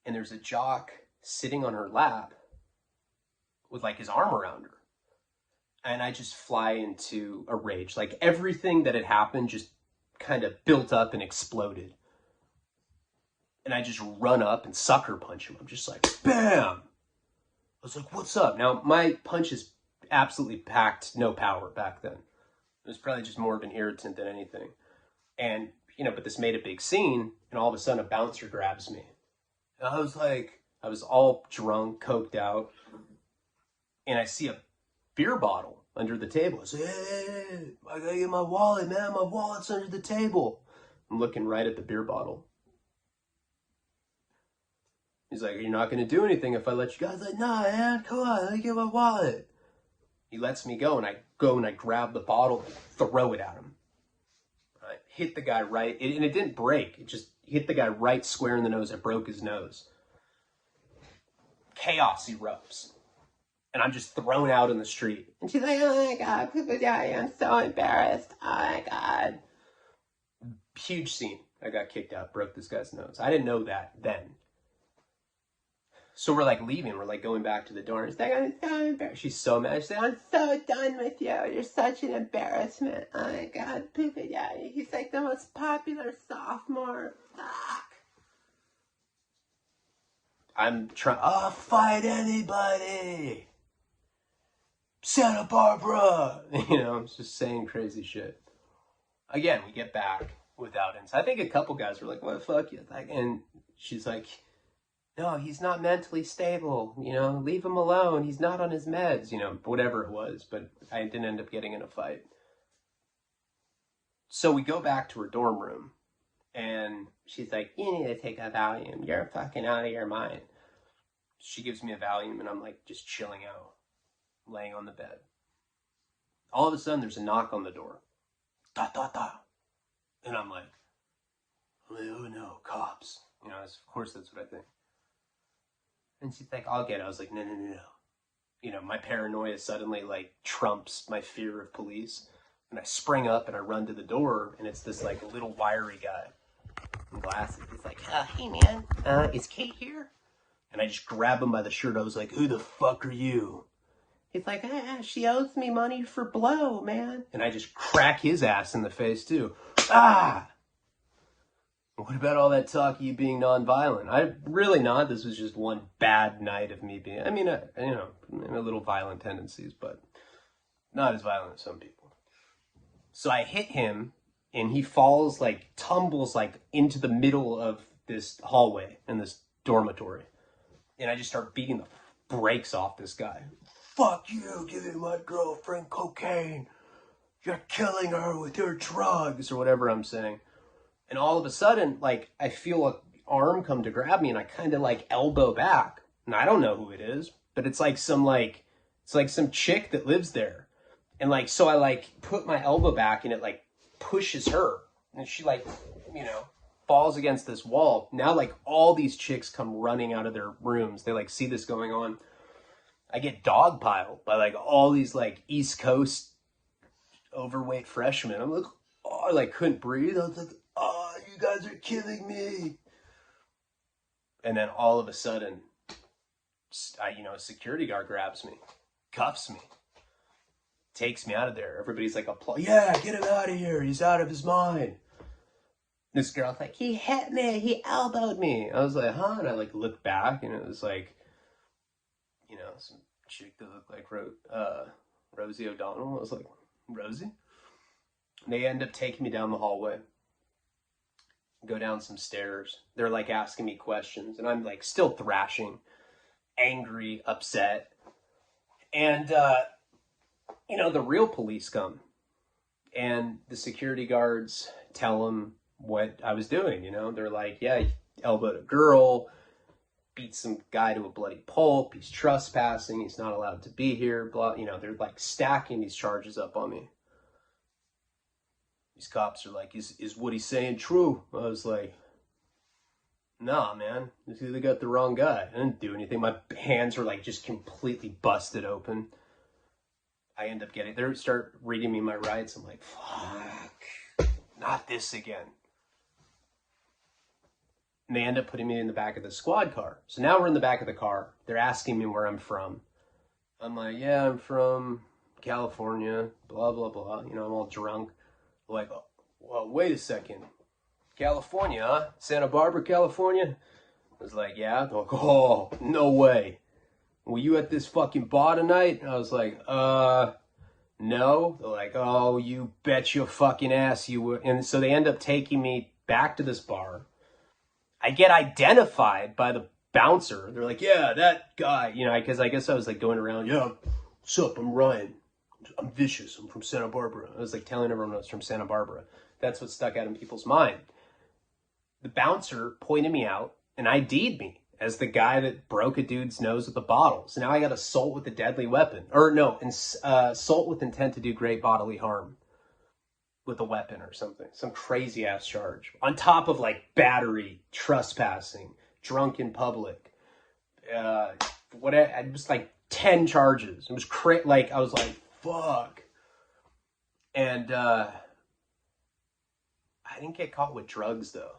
And there's a jock sitting on her lap with like his arm around her. And I just fly into a rage. Like everything that had happened just kind of built up and exploded. And I just run up and sucker punch him. I'm just like, bam! I was like, what's up? Now, my punches absolutely packed no power back then. It was probably just more of an irritant than anything. And, you know, but this made a big scene, and all of a sudden a bouncer grabs me. And I was like, I was all drunk, coked out, and I see a beer bottle under the table. I say, hey, I gotta get my wallet, man. My wallet's under the table. I'm looking right at the beer bottle. He's like, you're not going to do anything if I let you go. I was like, nah, man, come on, let me get my wallet. He lets me go, and I grab the bottle and throw it at him. I hit the guy right, and it didn't break. It just hit the guy right square in the nose. I broke his nose. Chaos erupts. And I'm just thrown out in the street. And she's like, oh my God, Poopa Daddy, I'm so embarrassed. Oh my God. Huge scene. I got kicked out, broke this guy's nose. I didn't know that then. So we're like leaving, we're like going back to the door. She's like, I'm so embarrassed. She's so mad. She's like, I'm so done with you. You're such an embarrassment. Oh my God, Poopa Daddy. He's like the most popular sophomore. Fuck. I'm trying, I'll fight anybody. Santa Barbara. You know, I'm just saying crazy shit. Again, we get back without insight. I think a couple guys were like, what the fuck? And she's like, no, he's not mentally stable, you know, leave him alone. He's not on his meds, you know, whatever it was. But I didn't end up getting in a fight. So we go back to her dorm room, and she's like, you need to take a Valium. You're fucking out of your mind. She gives me a Valium, and I'm like just chilling out, laying on the bed. All of a sudden, there's a knock on the door. Da, da, da. And I'm like, oh no, cops. You know, of course that's what I think. And she's like, I'll get it. I was like, no. You know, my paranoia suddenly like trumps my fear of police. And I spring up and I run to the door, and it's this like little wiry guy in glasses. He's like, hey man, is Kate here? And I just grab him by the shirt. I was like, who the fuck are you? He's like, she owes me money for blow, man. And I just crack his ass in the face too. Ah! What about all that talk of you being nonviolent? I'm really not. This was just one bad night of me being, I mean, you know, a little violent tendencies, but not as violent as some people. So I hit him and he falls, like, tumbles, like, into the middle of this hallway in this dormitory. And I just start beating the brakes off this guy. Fuck you, giving my girlfriend cocaine. You're killing her with your drugs, or whatever I'm saying. And all of a sudden, like, I feel an arm come to grab me, and I kind of, like, elbow back. And I don't know who it is, but it's like some, like, it's like some chick that lives there. And, like, so I, like, put my elbow back, and it, like, pushes her. And she, like, you know, falls against this wall. Now, like, all these chicks come running out of their rooms. They, like, see this going on. I get dogpiled by, like, all these, like, East Coast overweight freshmen. I'm like, oh, I, like, couldn't breathe. I was like, oh, you guys are killing me. And then all of a sudden, you know, a security guard grabs me, cuffs me, takes me out of there. Everybody's like, yeah, get him out of here. He's out of his mind. This girl's like, he hit me. He elbowed me. I was like, huh? And I, like, looked back, and it was like, you know, some chick that looked like Rosie O'Donnell. I was like, Rosie? And they end up taking me down the hallway, go down some stairs. They're, like, asking me questions, and I'm, like, still thrashing, angry, upset. And, you know, the real police come, and the security guards tell them what I was doing, you know. They're like, yeah, he elbowed a girl, beat some guy to a bloody pulp, he's trespassing, he's not allowed to be here, blah, you know. They're, like, stacking these charges up on me. These cops are like, is what he's saying true? I was like, nah, man, they got the wrong guy. I didn't do anything. My hands were, like, just completely busted open. I end up they start reading me my rights. I'm like, fuck, not this again. And they end up putting me in the back of the squad car. So now we're in the back of the car. They're asking me where I'm from. I'm like, yeah, I'm from California, blah, blah, blah. You know, I'm all drunk. Like, well, wait a second. California, huh? Santa Barbara, California? I was like, yeah. They're like, oh, no way. Were you at this fucking bar tonight? I was like, no. They're like, oh, you bet your fucking ass you were. And so they end up taking me back to this bar. I get identified by the bouncer. They're like, yeah, that guy, you know, because I guess I was, like, going around, yeah, what's up, I'm Ryan. I'm vicious, I'm from Santa Barbara. I was, like, telling everyone I was from Santa Barbara. That's what stuck out in people's mind. The bouncer pointed me out and ID'd me as the guy that broke a dude's nose with a bottle. So now I got assault with a deadly weapon. Or no, assault with intent to do great bodily harm with a weapon or something. Some crazy ass charge. On top of, like, battery, trespassing, drunk in public. It was like 10 charges. It was like, I was like, fuck. And I didn't get caught with drugs, though.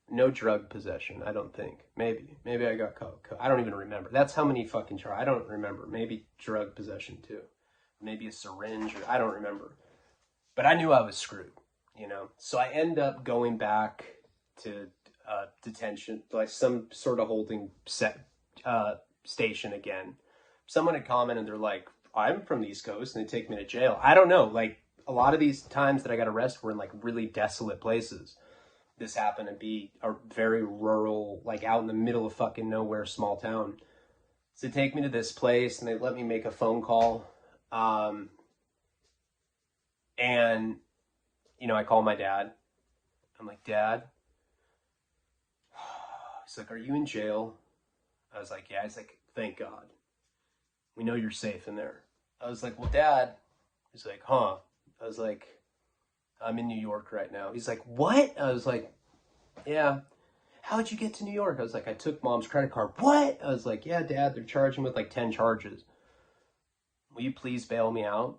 No drug possession, I don't think. Maybe I got caught. I don't even remember. That's how many fucking charges. I don't remember. Maybe drug possession, too. Maybe a syringe, or I don't remember. But I knew I was screwed, you know. So I end up going back to detention, like some sort of holding station again. Someone had commented, they're like, I'm from the East Coast, and they take me to jail. I don't know. Like, a lot of these times that I got arrested were in, like, really desolate places. This happened to be a very rural, like, out in the middle of fucking nowhere, small town. So they take me to this place, and they let me make a phone call. And, you know, I call my dad. I'm like, Dad. He's like, are you in jail? I was like, yeah. He's like, thank God. We know you're safe in there. I was like, well, Dad. He's like, huh? I was like, I'm in New York right now. He's like, what? I was like, yeah. How'd you get to New York? I was like, I took Mom's credit card. What? I was like, yeah, Dad, they're charging with, like, 10 charges. Will you please bail me out?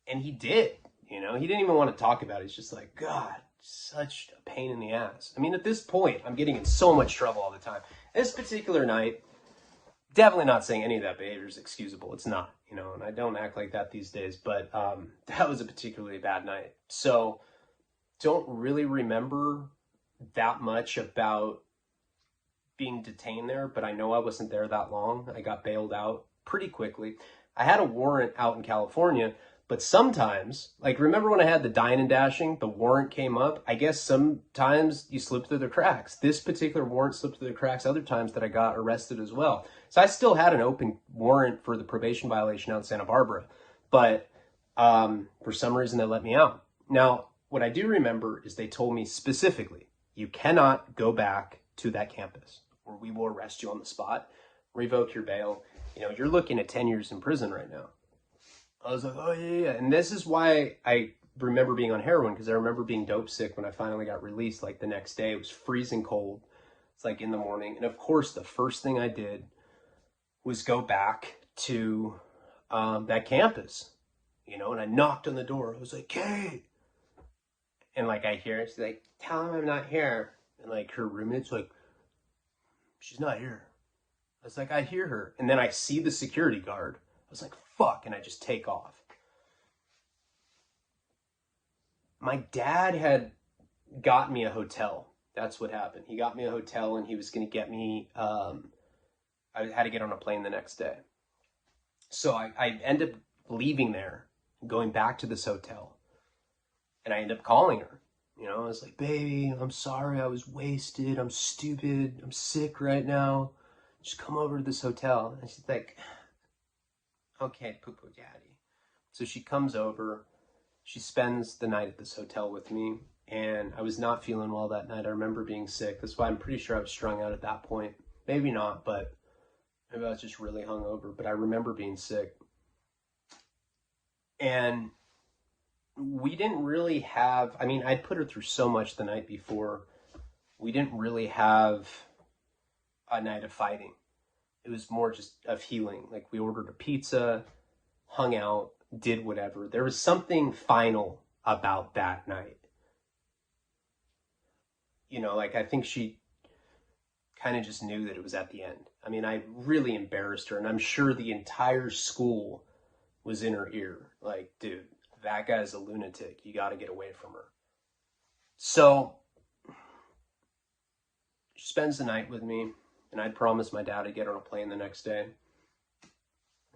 And he did, you know. He didn't even want to talk about it. He's just like, God, such a pain in the ass. I mean, at this point, I'm getting in so much trouble all the time. This particular night, definitely not saying any of that behavior is excusable. It's not, you know, and I don't act like that these days. But that was a particularly bad night. So don't really remember that much about being detained there, but I know I wasn't there that long. I got bailed out pretty quickly. I had a warrant out in California, But sometimes, like, remember when I had the dine and dashing, the warrant came up? I guess sometimes you slip through the cracks. This particular warrant slipped through the cracks other times that I got arrested as well. So I still had an open warrant for the probation violation out in Santa Barbara. But for some reason, they let me out. Now, what I do remember is they told me specifically, you cannot go back to that campus or we will arrest you on the spot, revoke your bail. You know, you're looking at 10 years in prison right now. I was like, oh, yeah. And this is why I remember being on heroin, because I remember being dope sick when I finally got released, like the next day. It was freezing cold. It's like in the morning. And of course, the first thing I did was go back to that campus, you know, and I knocked on the door. I was like, Kate. And like I hear her, she's like, tell him I'm not here. And like her roommate's like, she's not here. I was like, I hear her. And then I see the security guard. I was like, fuck, and I just take off. My dad had got me a hotel. That's what happened. He got me a hotel and he was going to get me, I had to get on a plane the next day. So I end up leaving there, going back to this hotel. And I end up calling her. You know, I was like, baby, I'm sorry, I was wasted. I'm stupid. I'm sick right now. Just come over to this hotel. And she's like, okay, poo-poo daddy. So she comes over, she spends the night at this hotel with me, and I was not feeling well that night. I remember being sick. That's why I'm pretty sure I was strung out at that point. Maybe not, but maybe I was just really hungover, but I remember being sick. And we didn't really have, I mean, I'd put her through so much the night before. We didn't really have a night of fighting. It was more just of healing. Like we ordered a pizza, hung out, did whatever. There was something final about that night. You know, like I think she kind of just knew that it was at the end. I mean, I really embarrassed her, and I'm sure the entire school was in her ear. Like, dude, that guy's a lunatic. You got to get away from her. So she spends the night with me. And I'd promised my dad to get on a plane the next day.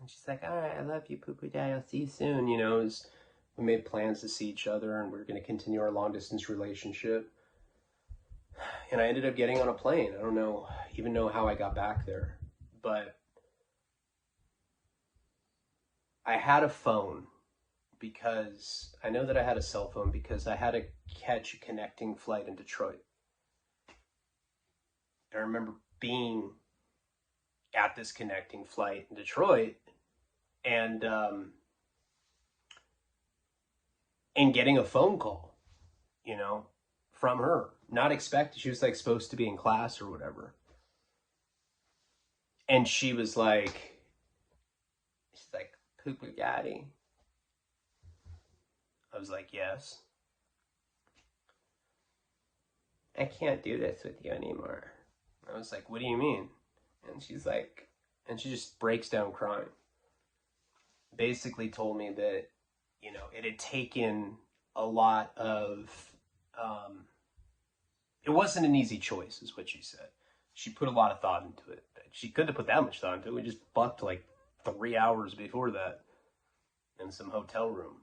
And she's like, all right, I love you, poo-poo daddy. I'll see you soon. You know, we made plans to see each other and we were going to continue our long-distance relationship. And I ended up getting on a plane. I don't even know how I got back there. But I had a phone because I know that I had a cell phone because I had to catch a connecting flight in Detroit. I remember being at this connecting flight in Detroit and getting a phone call, you know, from her. Not expected. She was like supposed to be in class or whatever. And she's like, poo-poo daddy. I was like, yes. I can't do this with you anymore. I was like, what do you mean? And she's like, and she just breaks down crying. Basically told me that, you know, it had taken a lot of, it wasn't an easy choice, is what she said. She put a lot of thought into it. She couldn't have put that much thought into it. We just fucked like 3 hours before that in some hotel room.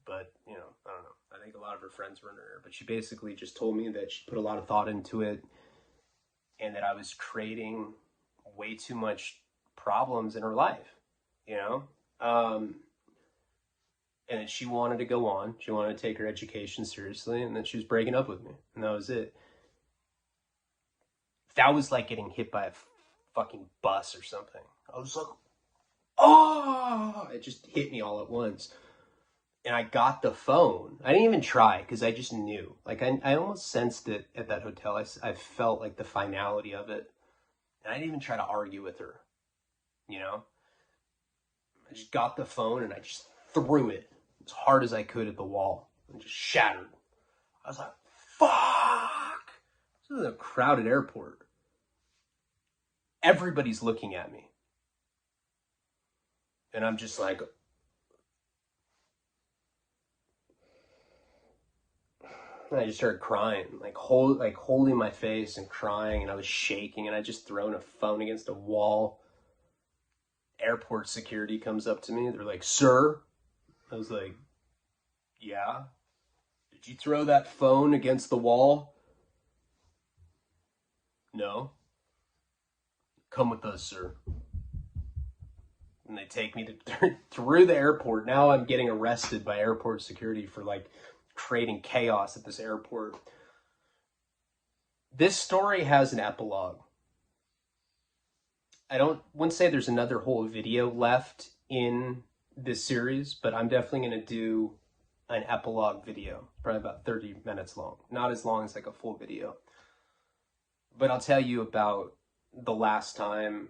But, you know, I don't know. I think a lot of her friends were in her ear. But she basically just told me that she put a lot of thought into it and that I was creating way too much problems in her life, you know? And that she wanted to go on. She wanted to take her education seriously, and that she was breaking up with me. And that was it. That was like getting hit by a fucking bus or something. I was like, oh! It just hit me all at once. And I got the phone. I didn't even try because I just knew. Like, I almost sensed it at that hotel. I felt like the finality of it. And I didn't even try to argue with her, you know? I just got the phone and I just threw it as hard as I could at the wall and just shattered. I was like, fuck! This is a crowded airport. Everybody's looking at me. And I'm just like, and I just started crying, like holding my face and crying, and I was shaking, and I just thrown a phone against a wall. Airport security comes up to me. They're like, sir? I was like, yeah. Did you throw that phone against the wall? No. Come with us, sir. And they take me through the airport. Now I'm getting arrested by airport security for like creating chaos at this airport. This story has an epilogue. Wouldn't say there's another whole video left in this series, but I'm definitely going to do an epilogue video, probably about 30 minutes long. Not as long as like a full video. But I'll tell you about the last time.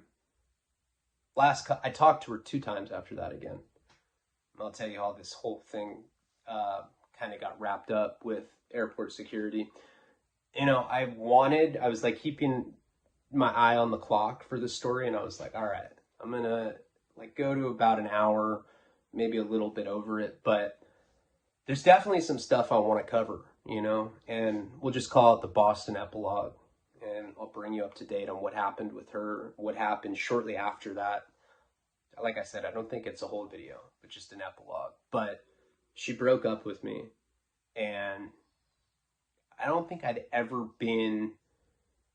I talked to her 2 times after that again. And I'll tell you how this whole thing kind of got wrapped up with airport security. You know, I was like keeping my eye on the clock for this story, and I was like, all right, I'm gonna like go to about an hour, maybe a little bit over it, but there's definitely some stuff I want to cover, you know, and we'll just call it the Boston epilogue, and I'll bring you up to date on what happened with her, what happened shortly after that. Like I said, I don't think it's a whole video, but just an epilogue. But she broke up with me, and I don't think I'd ever been,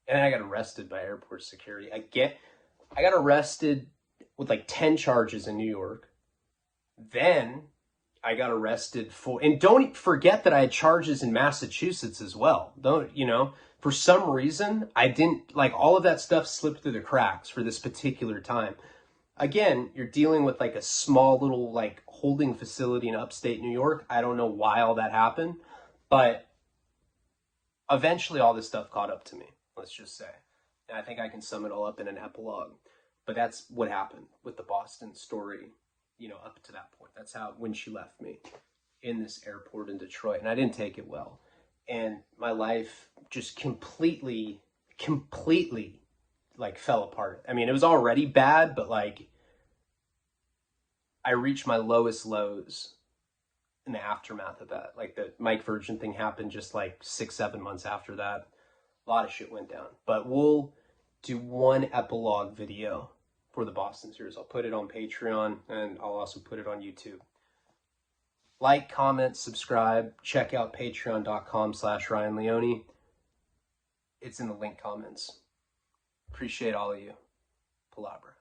and I got arrested by airport security. I got arrested with like 10 charges in New York. Then I got arrested and don't forget that I had charges in Massachusetts as well. For some reason, I didn't, like, all of that stuff slipped through the cracks for this particular time. Again, you're dealing with like a small little like holding facility in upstate New York. I don't know why all that happened, but eventually all this stuff caught up to me, let's just say. And I think I can sum it all up in an epilogue. But that's what happened with the Boston story, you know, up to that point. That's how, when she left me in this airport in Detroit. And I didn't take it well. And my life just completely like fell apart. I mean, it was already bad, but like I reached my lowest lows in the aftermath of that. Like the Mike Virgin thing happened just like 6-7 months after that. A lot of shit went down. But we'll do one epilogue video for the Boston series. I'll put it on Patreon, and I'll also put it on YouTube. Like, comment, subscribe. Check out patreon.com/Ryan Leone. It's in the link comments. Appreciate all of you. Palabra.